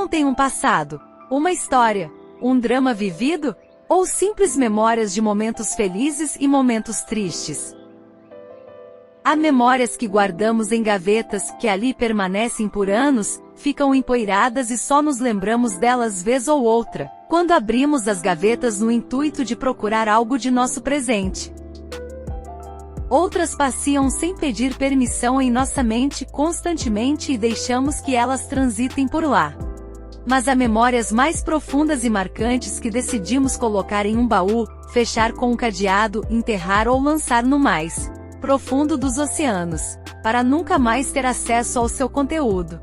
contém um passado, uma história, um drama vivido, ou simples memórias de momentos felizes e momentos tristes. Há memórias que guardamos em gavetas, que ali permanecem por anos, ficam empoeiradas e só nos lembramos delas vez ou outra, quando abrimos as gavetas no intuito de procurar algo de nosso presente. Outras passeiam sem pedir permissão em nossa mente constantemente e deixamos que elas transitem por lá. Mas há memórias mais profundas e marcantes que decidimos colocar em um baú, fechar com um cadeado, enterrar ou lançar no mais profundo dos oceanos, para nunca mais ter acesso ao seu conteúdo.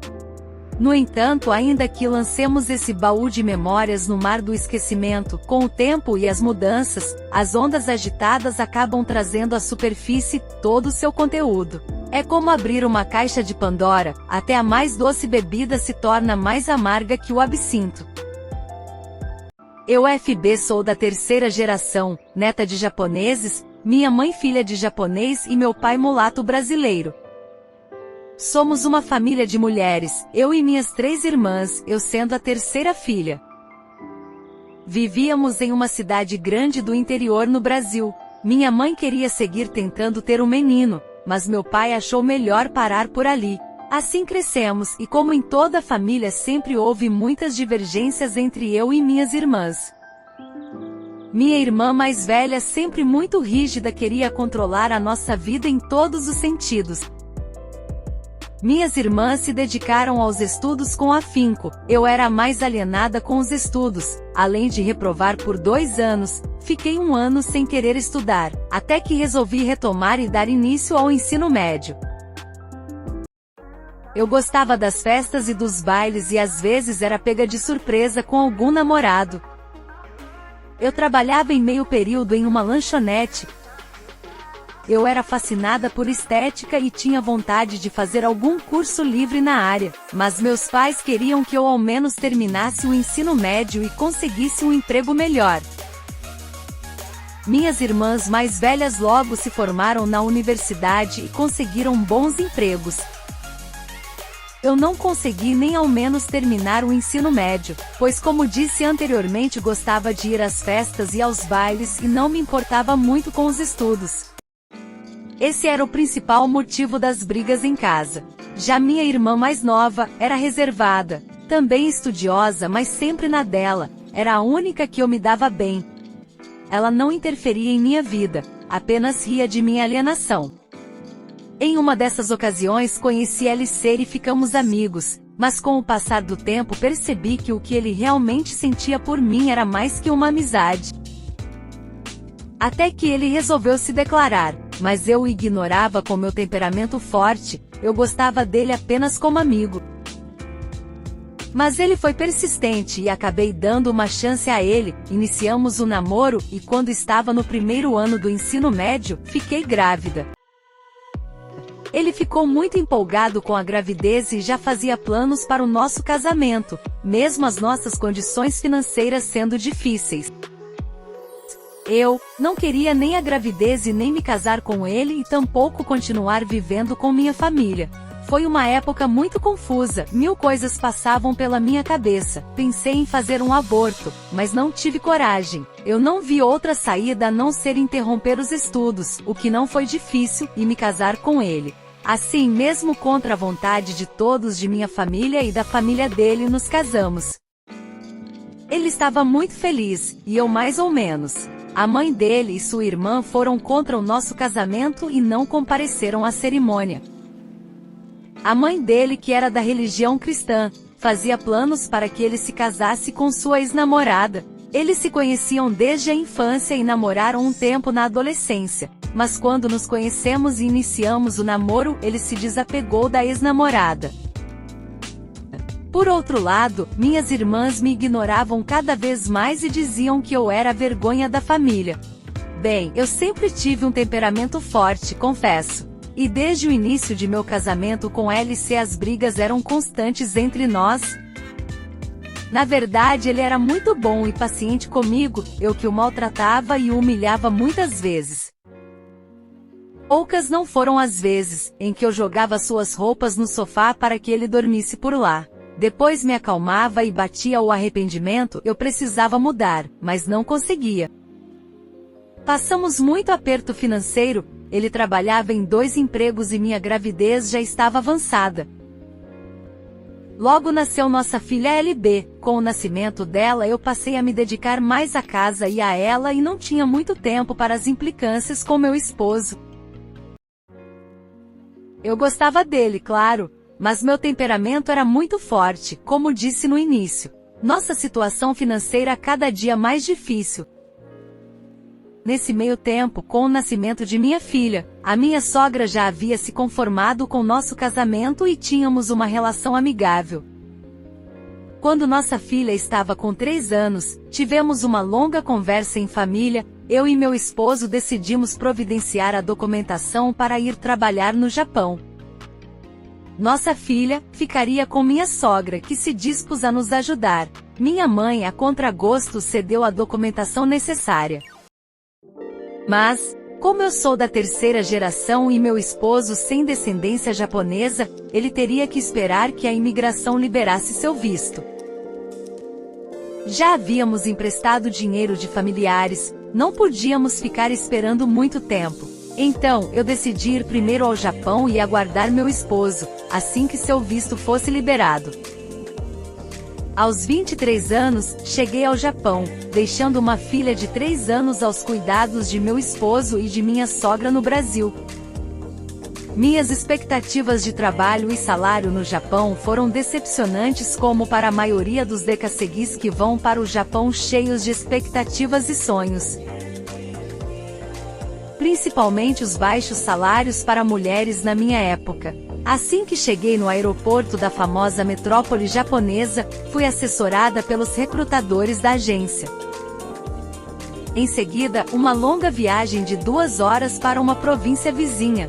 No entanto, ainda que lancemos esse baú de memórias no mar do esquecimento, com o tempo e as mudanças, as ondas agitadas acabam trazendo à superfície todo o seu conteúdo. É como abrir uma caixa de Pandora, até a mais doce bebida se torna mais amarga que o absinto. Eu sou da terceira geração, neta de japoneses, minha mãe filha de japonês e meu pai mulato brasileiro. Somos uma família de mulheres, eu e minhas 3 irmãs, eu sendo a terceira filha. Vivíamos em uma cidade grande do interior no Brasil. Minha mãe queria seguir tentando ter um menino, mas meu pai achou melhor parar por ali. Assim crescemos, e como em toda a família sempre houve muitas divergências entre eu e minhas irmãs. Minha irmã mais velha, sempre muito rígida, queria controlar a nossa vida em todos os sentidos. Minhas irmãs se dedicaram aos estudos com afinco, eu era a mais alienada com os estudos. Além de reprovar por 2 anos, fiquei 1 ano sem querer estudar, até que resolvi retomar e dar início ao ensino médio. Eu gostava das festas e dos bailes e às vezes era pega de surpresa com algum namorado. Eu trabalhava em meio período em uma lanchonete. Eu era fascinada por estética e tinha vontade de fazer algum curso livre na área, mas meus pais queriam que eu ao menos terminasse o ensino médio e conseguisse um emprego melhor. Minhas irmãs mais velhas logo se formaram na universidade e conseguiram bons empregos. Eu não consegui nem ao menos terminar o ensino médio, pois como disse anteriormente gostava de ir às festas e aos bailes e não me importava muito com os estudos. Esse era o principal motivo das brigas em casa. Já minha irmã mais nova, era reservada, também estudiosa mas sempre na dela, era a única que eu me dava bem. Ela não interferia em minha vida, apenas ria de minha alienação. Em uma dessas ocasiões conheci LC e ficamos amigos, mas com o passar do tempo percebi que o que ele realmente sentia por mim era mais que uma amizade. Até que ele resolveu se declarar, mas eu o ignorava com meu temperamento forte, eu gostava dele apenas como amigo. Mas ele foi persistente e acabei dando uma chance a ele, iniciamos o namoro e quando estava no primeiro ano do ensino médio, fiquei grávida. Ele ficou muito empolgado com a gravidez e já fazia planos para o nosso casamento, mesmo as nossas condições financeiras sendo difíceis. Eu não queria nem a gravidez e nem me casar com ele e tampouco continuar vivendo com minha família. Foi uma época muito confusa, 1000 coisas passavam pela minha cabeça. Pensei em fazer um aborto, mas não tive coragem. Eu não vi outra saída a não ser interromper os estudos, o que não foi difícil, e me casar com ele. Assim, mesmo contra a vontade de todos de minha família e da família dele, nos casamos. Ele estava muito feliz, e eu mais ou menos. A mãe dele e sua irmã foram contra o nosso casamento e não compareceram à cerimônia. A mãe dele, que era da religião cristã, fazia planos para que ele se casasse com sua ex-namorada. Eles se conheciam desde a infância e namoraram um tempo na adolescência, mas quando nos conhecemos e iniciamos o namoro, ele se desapegou da ex-namorada. Por outro lado, minhas irmãs me ignoravam cada vez mais e diziam que eu era a vergonha da família. Bem, eu sempre tive um temperamento forte, confesso. E desde o início de meu casamento com LC as brigas eram constantes entre nós. Na verdade ele era muito bom e paciente comigo, eu que o maltratava e o humilhava muitas vezes. Poucas não foram as vezes em que eu jogava suas roupas no sofá para que ele dormisse por lá. Depois me acalmava e batia o arrependimento, eu precisava mudar, mas não conseguia. Passamos muito aperto financeiro, ele trabalhava em 2 empregos e minha gravidez já estava avançada. Logo nasceu nossa filha LB, com o nascimento dela eu passei a me dedicar mais à casa e a ela e não tinha muito tempo para as implicâncias com meu esposo. Eu gostava dele, claro, mas meu temperamento era muito forte, como disse no início. Nossa situação financeira cada dia mais difícil. Nesse meio tempo, com o nascimento de minha filha, a minha sogra já havia se conformado com nosso casamento e tínhamos uma relação amigável. Quando nossa filha estava com 3 anos, tivemos uma longa conversa em família, eu e meu esposo decidimos providenciar a documentação para ir trabalhar no Japão. Nossa filha ficaria com minha sogra, que se dispôs a nos ajudar. Minha mãe, a contragosto, cedeu a documentação necessária. Mas, como eu sou da 3ª geração e meu esposo sem descendência japonesa, ele teria que esperar que a imigração liberasse seu visto. Já havíamos emprestado dinheiro de familiares, não podíamos ficar esperando muito tempo. Então, eu decidi ir primeiro ao Japão e aguardar meu esposo, assim que seu visto fosse liberado. Aos 23 anos, cheguei ao Japão, deixando uma filha de 3 anos aos cuidados de meu esposo e de minha sogra no Brasil. Minhas expectativas de trabalho e salário no Japão foram decepcionantes, como para a maioria dos decaceguis que vão para o Japão cheios de expectativas e sonhos. Principalmente os baixos salários para mulheres na minha época. Assim que cheguei no aeroporto da famosa metrópole japonesa, fui assessorada pelos recrutadores da agência. Em seguida, uma longa viagem de 2 horas para uma província vizinha.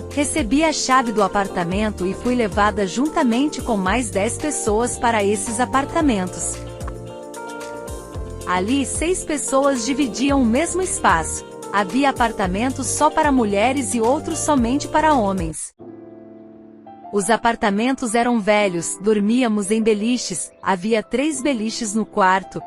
Recebi a chave do apartamento e fui levada juntamente com mais 10 pessoas para esses apartamentos. Ali 6 pessoas dividiam o mesmo espaço. Havia apartamentos só para mulheres e outros somente para homens. Os apartamentos eram velhos, dormíamos em beliches, havia 3 beliches no quarto.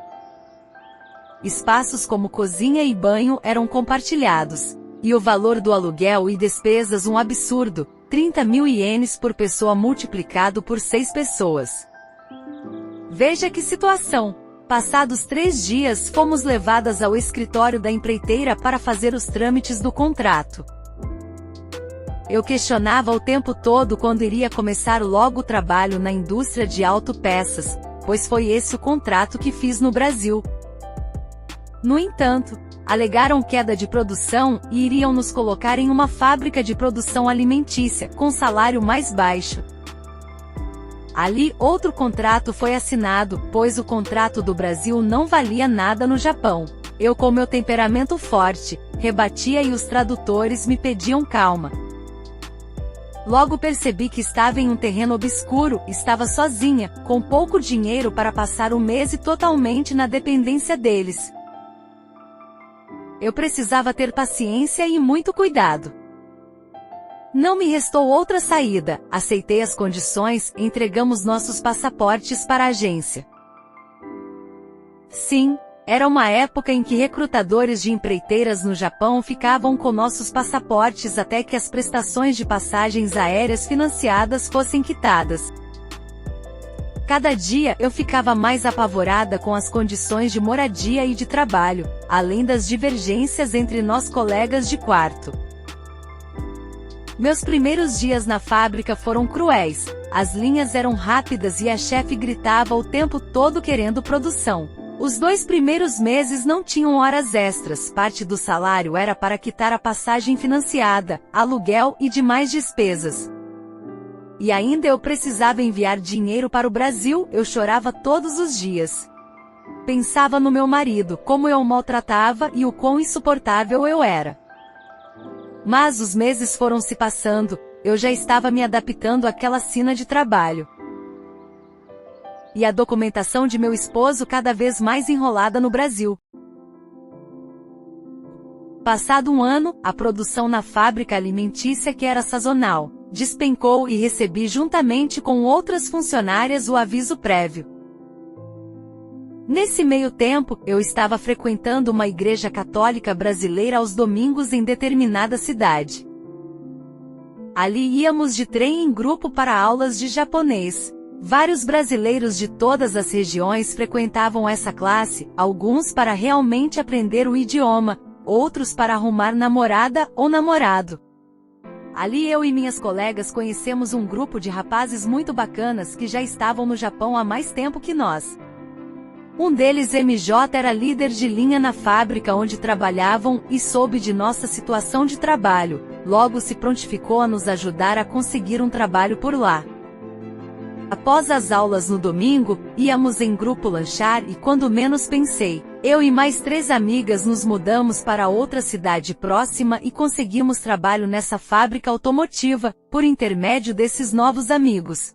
Espaços como cozinha e banho eram compartilhados. E o valor do aluguel e despesas um absurdo, 30.000 ienes por pessoa multiplicado por 6 pessoas. Veja que situação! Passados 3 dias, fomos levadas ao escritório da empreiteira para fazer os trâmites do contrato. Eu questionava o tempo todo quando iria começar logo o trabalho na indústria de autopeças, pois foi esse o contrato que fiz no Brasil. No entanto, alegaram queda de produção e iriam nos colocar em uma fábrica de produção alimentícia, com salário mais baixo. Ali, outro contrato foi assinado, pois o contrato do Brasil não valia nada no Japão. Eu, com meu temperamento forte, rebatia e os tradutores me pediam calma. Logo percebi que estava em um terreno obscuro, estava sozinha, com pouco dinheiro para passar o mês e totalmente na dependência deles. Eu precisava ter paciência e muito cuidado. Não me restou outra saída, aceitei as condições, entregamos nossos passaportes para a agência. Sim, era uma época em que recrutadores de empreiteiras no Japão ficavam com nossos passaportes até que as prestações de passagens aéreas financiadas fossem quitadas. Cada dia eu ficava mais apavorada com as condições de moradia e de trabalho, além das divergências entre nós colegas de quarto. Meus primeiros dias na fábrica foram cruéis, as linhas eram rápidas e a chefe gritava o tempo todo querendo produção. Os 2 primeiros meses não tinham horas extras, parte do salário era para quitar a passagem financiada, aluguel e demais despesas. E ainda eu precisava enviar dinheiro para o Brasil, eu chorava todos os dias. Pensava no meu marido, como eu o maltratava e o quão insuportável eu era. Mas os meses foram se passando, eu já estava me adaptando àquela sina de trabalho. E a documentação de meu esposo cada vez mais enrolada no Brasil. Passado um ano, a produção na fábrica alimentícia que era sazonal, despencou e recebi juntamente com outras funcionárias o aviso prévio. Nesse meio tempo, eu estava frequentando uma igreja católica brasileira aos domingos em determinada cidade. Ali íamos de trem em grupo para aulas de japonês. Vários brasileiros de todas as regiões frequentavam essa classe, alguns para realmente aprender o idioma, outros para arrumar namorada ou namorado. Ali eu e minhas colegas conhecemos um grupo de rapazes muito bacanas que já estavam no Japão há mais tempo que nós. Um deles, MJ, era líder de linha na fábrica onde trabalhavam e soube de nossa situação de trabalho, logo se prontificou a nos ajudar a conseguir um trabalho por lá. Após as aulas no domingo, íamos em grupo lanchar e quando menos pensei, eu e mais 3 amigas nos mudamos para outra cidade próxima e conseguimos trabalho nessa fábrica automotiva, por intermédio desses novos amigos.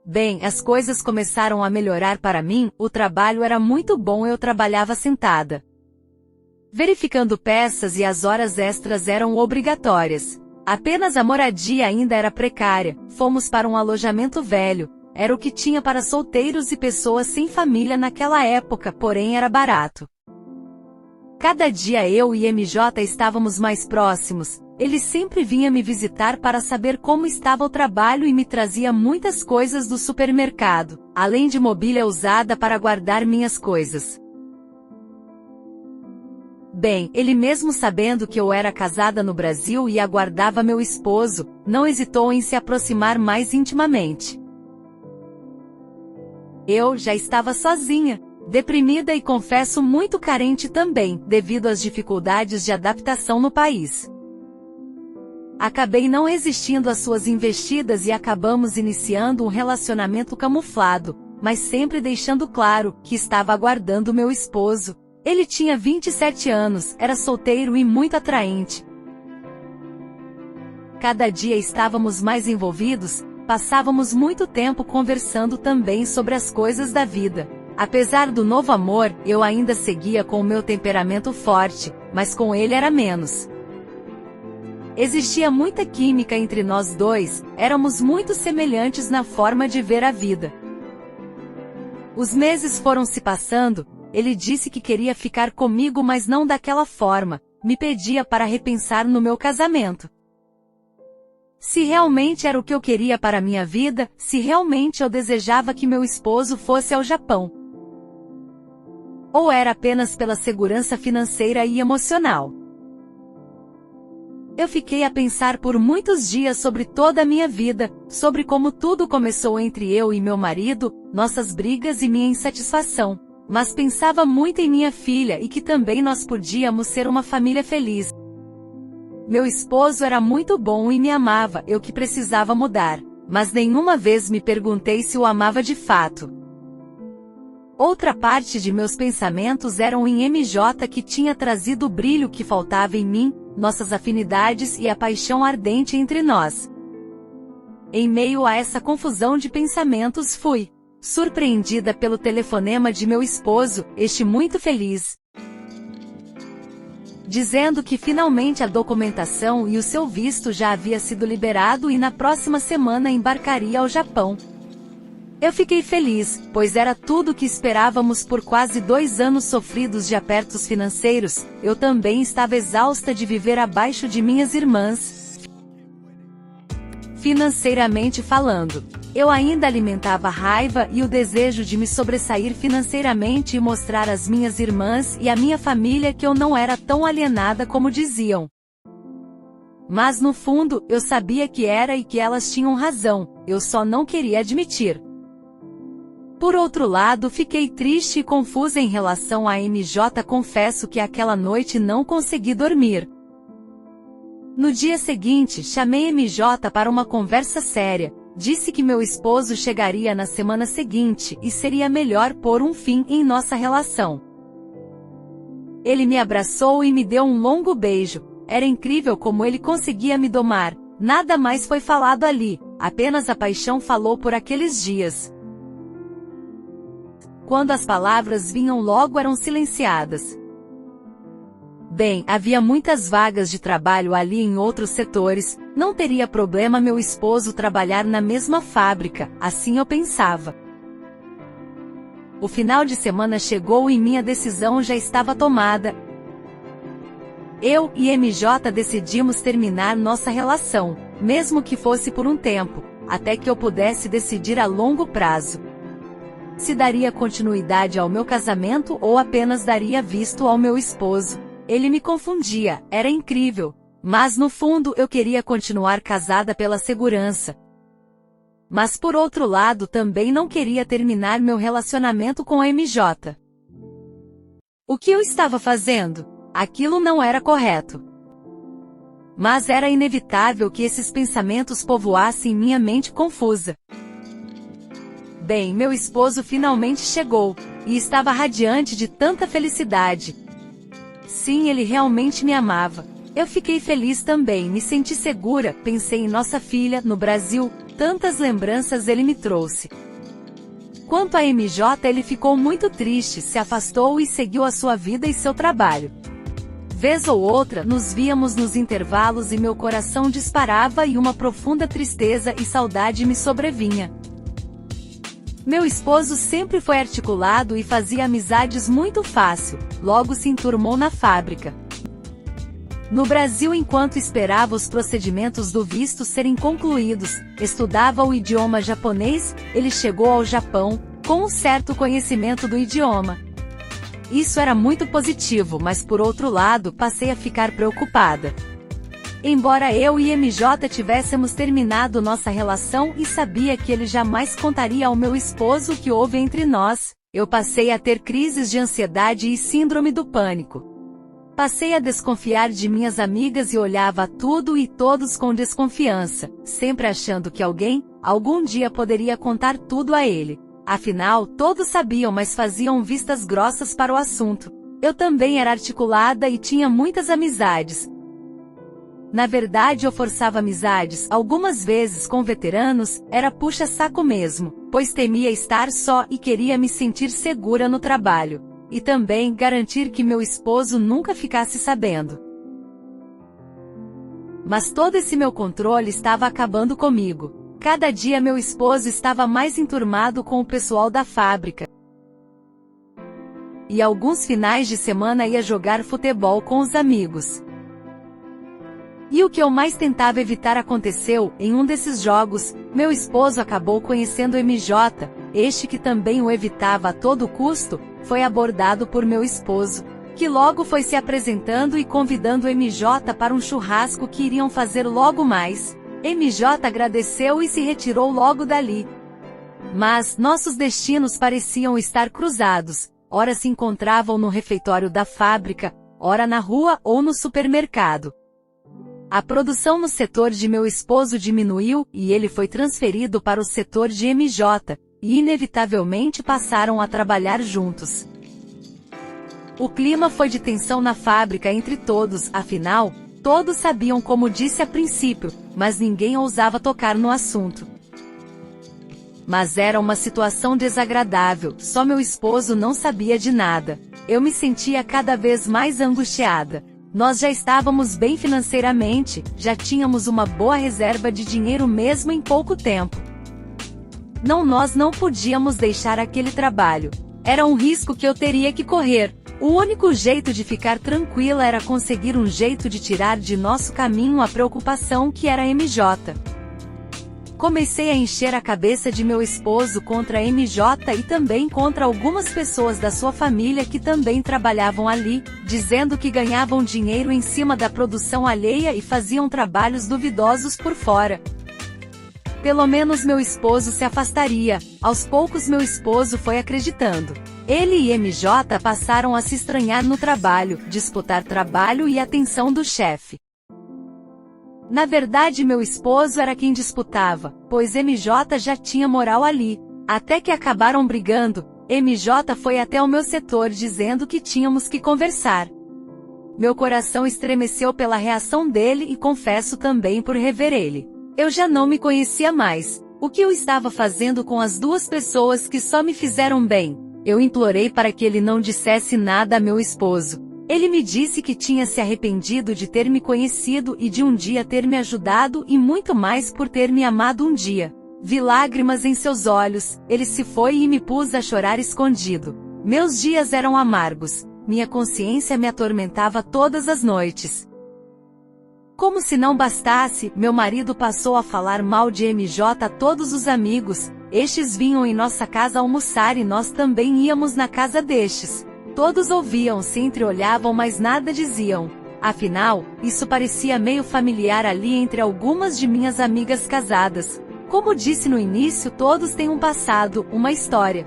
Bem, as coisas começaram a melhorar para mim, o trabalho era muito bom, eu trabalhava sentada, verificando peças e as horas extras eram obrigatórias. Apenas a moradia ainda era precária, fomos para um alojamento velho, era o que tinha para solteiros e pessoas sem família naquela época, porém era barato. Cada dia eu e MJ estávamos mais próximos, ele sempre vinha me visitar para saber como estava o trabalho e me trazia muitas coisas do supermercado, além de mobília usada para guardar minhas coisas. Bem, ele mesmo sabendo que eu era casada no Brasil e aguardava meu esposo, não hesitou em se aproximar mais intimamente. Eu já estava sozinha, deprimida e confesso muito carente também, devido às dificuldades de adaptação no país. Acabei não resistindo às suas investidas e acabamos iniciando um relacionamento camuflado, mas sempre deixando claro que estava aguardando meu esposo. Ele tinha 27 anos, era solteiro e muito atraente. Cada dia estávamos mais envolvidos, passávamos muito tempo conversando também sobre as coisas da vida. Apesar do novo amor, eu ainda seguia com o meu temperamento forte, mas com ele era menos. Existia muita química entre nós dois, éramos muito semelhantes na forma de ver a vida. Os meses foram se passando, ele disse que queria ficar comigo, mas não daquela forma, me pedia para repensar no meu casamento. Se realmente era o que eu queria para minha vida, se realmente eu desejava que meu esposo fosse ao Japão. Ou era apenas pela segurança financeira e emocional. Eu fiquei a pensar por muitos dias sobre toda a minha vida, sobre como tudo começou entre eu e meu marido, nossas brigas e minha insatisfação. Mas pensava muito em minha filha e que também nós podíamos ser uma família feliz. Meu esposo era muito bom e me amava, eu que precisava mudar, mas nenhuma vez me perguntei se o amava de fato. Outra parte de meus pensamentos eram em MJ, que tinha trazido o brilho que faltava em mim, nossas afinidades e a paixão ardente entre nós. Em meio a essa confusão de pensamentos fui surpreendida pelo telefonema de meu esposo, este muito feliz, dizendo que finalmente a documentação e o seu visto já havia sido liberado e na próxima semana embarcaria ao Japão. Eu fiquei feliz, pois era tudo o que esperávamos por quase 2 anos sofridos de apertos financeiros. Eu também estava exausta de viver abaixo de minhas irmãs, financeiramente falando. Eu ainda alimentava a raiva e o desejo de me sobressair financeiramente e mostrar às minhas irmãs e à minha família que eu não era tão alienada como diziam. Mas no fundo, eu sabia que era e que elas tinham razão, eu só não queria admitir. Por outro lado, fiquei triste e confusa em relação a MJ. Confesso que aquela noite não consegui dormir. No dia seguinte, chamei MJ para uma conversa séria. Disse que meu esposo chegaria na semana seguinte e seria melhor pôr um fim em nossa relação. Ele me abraçou e me deu um longo beijo. Era incrível como ele conseguia me domar. Nada mais foi falado ali, apenas a paixão falou por aqueles dias. Quando as palavras vinham logo eram silenciadas. Bem, havia muitas vagas de trabalho ali em outros setores, não teria problema meu esposo trabalhar na mesma fábrica, assim eu pensava. O final de semana chegou e minha decisão já estava tomada. Eu e MJ decidimos terminar nossa relação, mesmo que fosse por um tempo, até que eu pudesse decidir a longo prazo se daria continuidade ao meu casamento ou apenas daria visto ao meu esposo. Ele me confundia, era incrível, mas no fundo eu queria continuar casada pela segurança. Mas por outro lado também não queria terminar meu relacionamento com a MJ. O que eu estava fazendo? Aquilo não era correto. Mas era inevitável que esses pensamentos povoassem minha mente confusa. Bem, meu esposo finalmente chegou, e estava radiante de tanta felicidade. Sim, ele realmente me amava. Eu fiquei feliz também, me senti segura, pensei em nossa filha, no Brasil, tantas lembranças ele me trouxe. Quanto a MJ, ele ficou muito triste, se afastou e seguiu a sua vida e seu trabalho. Vez ou outra, nos víamos nos intervalos e meu coração disparava e uma profunda tristeza e saudade me sobrevinha. Meu esposo sempre foi articulado e fazia amizades muito fácil, logo se enturmou na fábrica. No Brasil, enquanto esperava os procedimentos do visto serem concluídos, estudava o idioma japonês, ele chegou ao Japão, com um certo conhecimento do idioma. Isso era muito positivo, mas por outro lado, passei a ficar preocupada. Embora eu e MJ tivéssemos terminado nossa relação e sabia que ele jamais contaria ao meu esposo o que houve entre nós, eu passei a ter crises de ansiedade e síndrome do pânico. Passei a desconfiar de minhas amigas e olhava tudo e todos com desconfiança, sempre achando que alguém, algum dia poderia contar tudo a ele. Afinal, todos sabiam, mas faziam vistas grossas para o assunto. Eu também era articulada e tinha muitas amizades. Na verdade, eu forçava amizades, algumas vezes com veteranos, era puxa-saco mesmo, pois temia estar só e queria me sentir segura no trabalho. E também garantir que meu esposo nunca ficasse sabendo. Mas todo esse meu controle estava acabando comigo. Cada dia meu esposo estava mais enturmado com o pessoal da fábrica. E alguns finais de semana ia jogar futebol com os amigos. E o que eu mais tentava evitar aconteceu, em um desses jogos, meu esposo acabou conhecendo MJ, este que também o evitava a todo custo, foi abordado por meu esposo, que logo foi se apresentando e convidando MJ para um churrasco que iriam fazer logo mais. MJ agradeceu e se retirou logo dali. Mas, nossos destinos pareciam estar cruzados, ora se encontravam no refeitório da fábrica, ora na rua ou no supermercado. A produção no setor de meu esposo diminuiu, e ele foi transferido para o setor de MJ, e inevitavelmente passaram a trabalhar juntos. O clima foi de tensão na fábrica entre todos, afinal, todos sabiam como disse a princípio, mas ninguém ousava tocar no assunto. Mas era uma situação desagradável, só meu esposo não sabia de nada. Eu me sentia cada vez mais angustiada. Nós já estávamos bem financeiramente, já tínhamos uma boa reserva de dinheiro mesmo em pouco tempo. Nós não podíamos deixar aquele trabalho. Era um risco que eu teria que correr. O único jeito de ficar tranquila era conseguir um jeito de tirar de nosso caminho a preocupação que era MJ. Comecei a encher a cabeça de meu esposo contra a MJ e também contra algumas pessoas da sua família que também trabalhavam ali, dizendo que ganhavam dinheiro em cima da produção alheia e faziam trabalhos duvidosos por fora. Pelo menos meu esposo se afastaria. Aos poucos meu esposo foi acreditando. Ele e MJ passaram a se estranhar no trabalho, disputar trabalho e atenção do chefe. Na verdade, meu esposo era quem disputava, pois MJ já tinha moral ali. Até que acabaram brigando, MJ foi até o meu setor dizendo que tínhamos que conversar. Meu coração estremeceu pela reação dele e confesso também por rever ele. Eu já não me conhecia mais. O que eu estava fazendo com as duas pessoas que só me fizeram bem? Eu implorei para que ele não dissesse nada a meu esposo. Ele me disse que tinha se arrependido de ter me conhecido e de um dia ter me ajudado e muito mais por ter me amado um dia. Vi lágrimas em seus olhos, ele se foi e me pus a chorar escondido. Meus dias eram amargos, minha consciência me atormentava todas as noites. Como se não bastasse, meu marido passou a falar mal de MJ a todos os amigos. Estes vinham em nossa casa almoçar e nós também íamos na casa destes. Todos ouviam, se entreolhavam, mas nada diziam. Afinal, isso parecia meio familiar ali entre algumas de minhas amigas casadas. Como disse no início, todos têm um passado, uma história.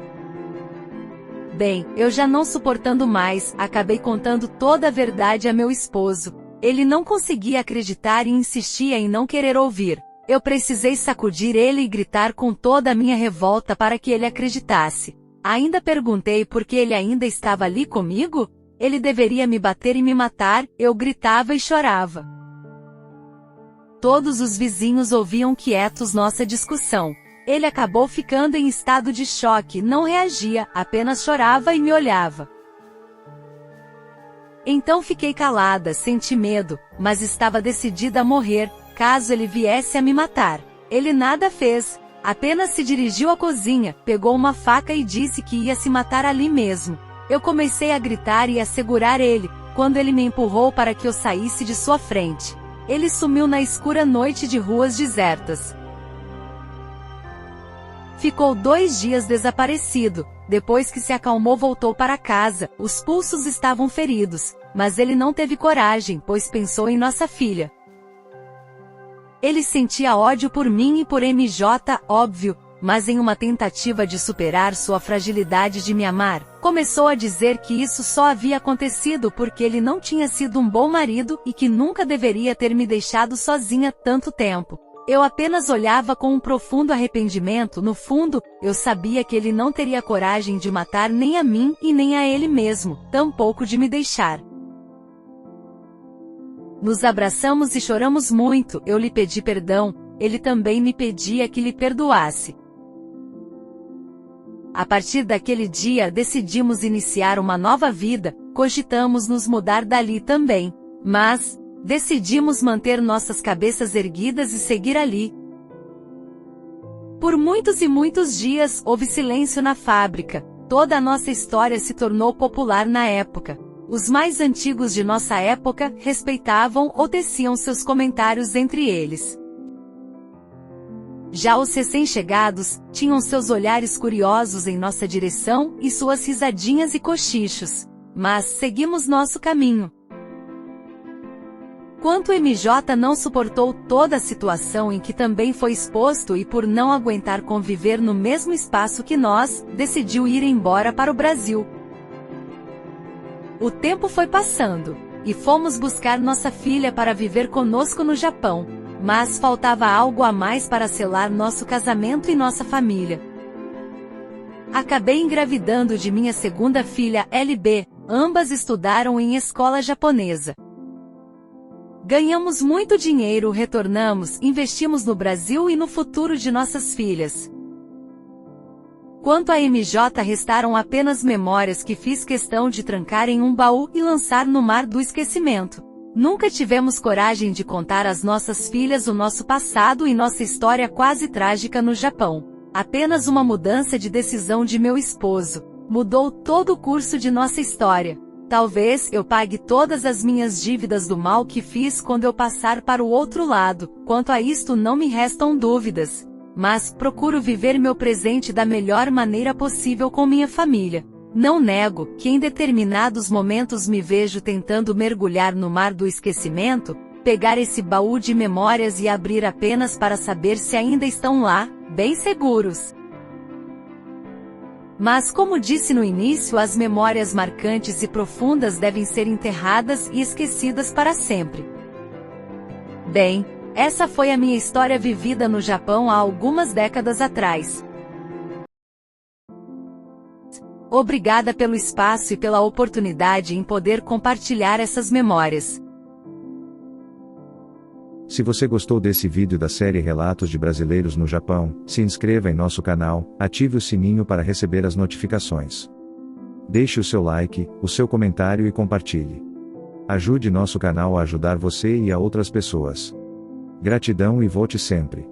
Bem, eu já não suportando mais, acabei contando toda a verdade a meu esposo. Ele não conseguia acreditar e insistia em não querer ouvir. Eu precisei sacudir ele e gritar com toda a minha revolta para que ele acreditasse. Ainda perguntei por que ele ainda estava ali comigo? Ele deveria me bater e me matar, eu gritava e chorava. Todos os vizinhos ouviam quietos nossa discussão. Ele acabou ficando em estado de choque, não reagia, apenas chorava e me olhava. Então fiquei calada, senti medo, mas estava decidida a morrer, caso ele viesse a me matar. Ele nada fez, apenas se dirigiu à cozinha, pegou uma faca e disse que ia se matar ali mesmo. Eu comecei a gritar e a segurar ele, quando ele me empurrou para que eu saísse de sua frente. Ele sumiu na escura noite de ruas desertas. Ficou 2 dias desaparecido. Depois que se acalmou, voltou para casa. Os pulsos estavam feridos, mas ele não teve coragem, pois pensou em nossa filha. Ele sentia ódio por mim e por MJ, óbvio, mas em uma tentativa de superar sua fragilidade de me amar, começou a dizer que isso só havia acontecido porque ele não tinha sido um bom marido e que nunca deveria ter me deixado sozinha tanto tempo. Eu apenas olhava com um profundo arrependimento. No fundo, eu sabia que ele não teria coragem de matar nem a mim e nem a ele mesmo, tampouco de me deixar. Nos abraçamos e choramos muito. Eu lhe pedi perdão, ele também me pedia que lhe perdoasse. A partir daquele dia decidimos iniciar uma nova vida, cogitamos nos mudar dali também, mas decidimos manter nossas cabeças erguidas e seguir ali. Por muitos e muitos dias houve silêncio na fábrica. Toda a nossa história se tornou popular na época. Os mais antigos de nossa época respeitavam ou teciam seus comentários entre eles. Já os recém-chegados tinham seus olhares curiosos em nossa direção e suas risadinhas e cochichos. Mas seguimos nosso caminho. Quanto MJ não suportou toda a situação em que também foi exposto e por não aguentar conviver no mesmo espaço que nós, decidiu ir embora para o Brasil. O tempo foi passando, e fomos buscar nossa filha para viver conosco no Japão, mas faltava algo a mais para selar nosso casamento e nossa família. Acabei engravidando de minha segunda filha, LB, ambas estudaram em escola japonesa. Ganhamos muito dinheiro, retornamos, investimos no Brasil e no futuro de nossas filhas. Quanto a MJ, restaram apenas memórias que fiz questão de trancar em um baú e lançar no mar do esquecimento. Nunca tivemos coragem de contar às nossas filhas o nosso passado e nossa história quase trágica no Japão. Apenas uma mudança de decisão de meu esposo mudou todo o curso de nossa história. Talvez eu pague todas as minhas dívidas do mal que fiz quando eu passar para o outro lado. Quanto a isto não me restam dúvidas. Mas procuro viver meu presente da melhor maneira possível com minha família. Não nego que em determinados momentos me vejo tentando mergulhar no mar do esquecimento, pegar esse baú de memórias e abrir apenas para saber se ainda estão lá, bem seguros. Mas como disse no início, as memórias marcantes e profundas devem ser enterradas e esquecidas para sempre. Bem, essa foi a minha história vivida no Japão há algumas décadas atrás. Obrigada pelo espaço e pela oportunidade em poder compartilhar essas memórias. Se você gostou desse vídeo da série Relatos de Brasileiros no Japão, se inscreva em nosso canal, ative o sininho para receber as notificações. Deixe o seu like, o seu comentário e compartilhe. Ajude nosso canal a ajudar você e a outras pessoas. Gratidão e volte sempre.